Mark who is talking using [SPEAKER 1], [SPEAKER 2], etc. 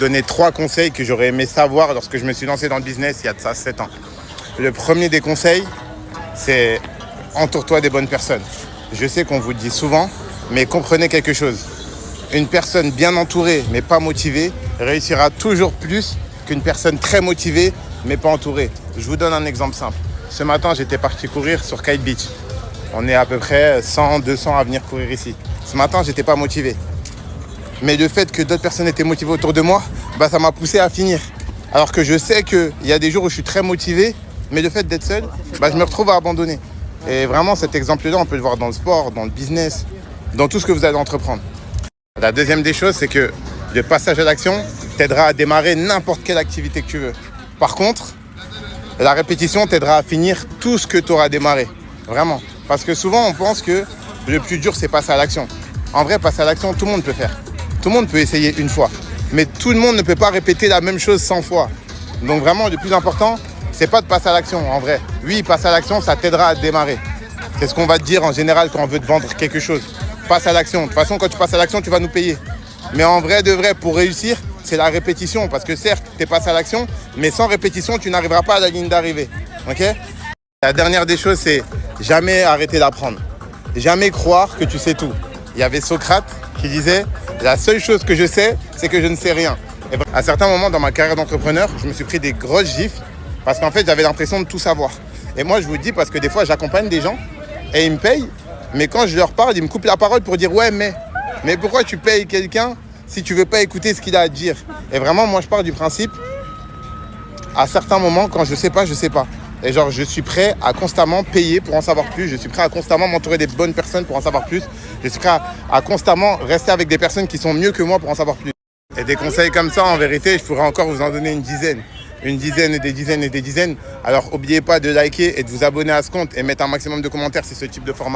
[SPEAKER 1] Donner 3 conseils que j'aurais aimé savoir lorsque je me suis lancé dans le business il y a de ça 7 ans. Le premier des conseils, c'est entoure-toi des bonnes personnes. Je sais qu'on vous le dit souvent, mais comprenez quelque chose. Une personne bien entourée mais pas motivée réussira toujours plus qu'une personne très motivée mais pas entourée. Je vous donne un exemple simple. Ce matin, j'étais parti courir sur Kite Beach. On est à peu près 100, 200 à venir courir ici. Ce matin, j'étais pas motivé. Mais le fait que d'autres personnes étaient motivées autour de moi, ça m'a poussé à finir. Alors que je sais qu'il y a des jours où je suis très motivé, mais le fait d'être seul, je me retrouve à abandonner. Et vraiment, cet exemple-là, on peut le voir dans le sport, dans le business, dans tout ce que vous allez entreprendre. La deuxième des choses, c'est que le passage à l'action t'aidera à démarrer n'importe quelle activité que tu veux. Par contre, la répétition t'aidera à finir tout ce que tu auras démarré. Vraiment. Parce que souvent, on pense que le plus dur, c'est passer à l'action. En vrai, passer à l'action, tout le monde peut faire. Tout le monde peut essayer une fois. Mais tout le monde ne peut pas répéter la même chose 100 fois. Donc vraiment, le plus important, c'est pas de passer à l'action, en vrai. Oui, passer à l'action, ça t'aidera à démarrer. C'est ce qu'on va te dire en général quand on veut te vendre quelque chose. Passe à l'action. De toute façon, quand tu passes à l'action, tu vas nous payer. Mais en vrai, de vrai, pour réussir, c'est la répétition. Parce que certes, tu es passé à l'action, mais sans répétition, tu n'arriveras pas à la ligne d'arrivée. Ok ? La dernière des choses, c'est jamais arrêter d'apprendre. Jamais croire que tu sais tout. Il y avait Socrate qui disait « La seule chose que je sais, c'est que je ne sais rien ». Et à certains moments dans ma carrière d'entrepreneur, je me suis pris des grosses gifles parce qu'en fait, j'avais l'impression de tout savoir. Et moi, je vous dis parce que des fois, j'accompagne des gens et ils me payent, mais quand je leur parle, ils me coupent la parole pour dire « Ouais, mais pourquoi tu payes quelqu'un si tu ne veux pas écouter ce qu'il a à dire ?» Et vraiment, moi, je pars du principe, à certains moments, quand je ne sais pas, je ne sais pas. Et genre, je suis prêt à constamment payer pour en savoir plus. Je suis prêt à constamment m'entourer des bonnes personnes pour en savoir plus. Je suis prêt à constamment rester avec des personnes qui sont mieux que moi pour en savoir plus. Et des conseils comme ça, en vérité, je pourrais encore vous en donner une dizaine. Une dizaine et des dizaines et des dizaines. Alors, n'oubliez pas de liker et de vous abonner à ce compte et mettre un maximum de commentaires si ce type de format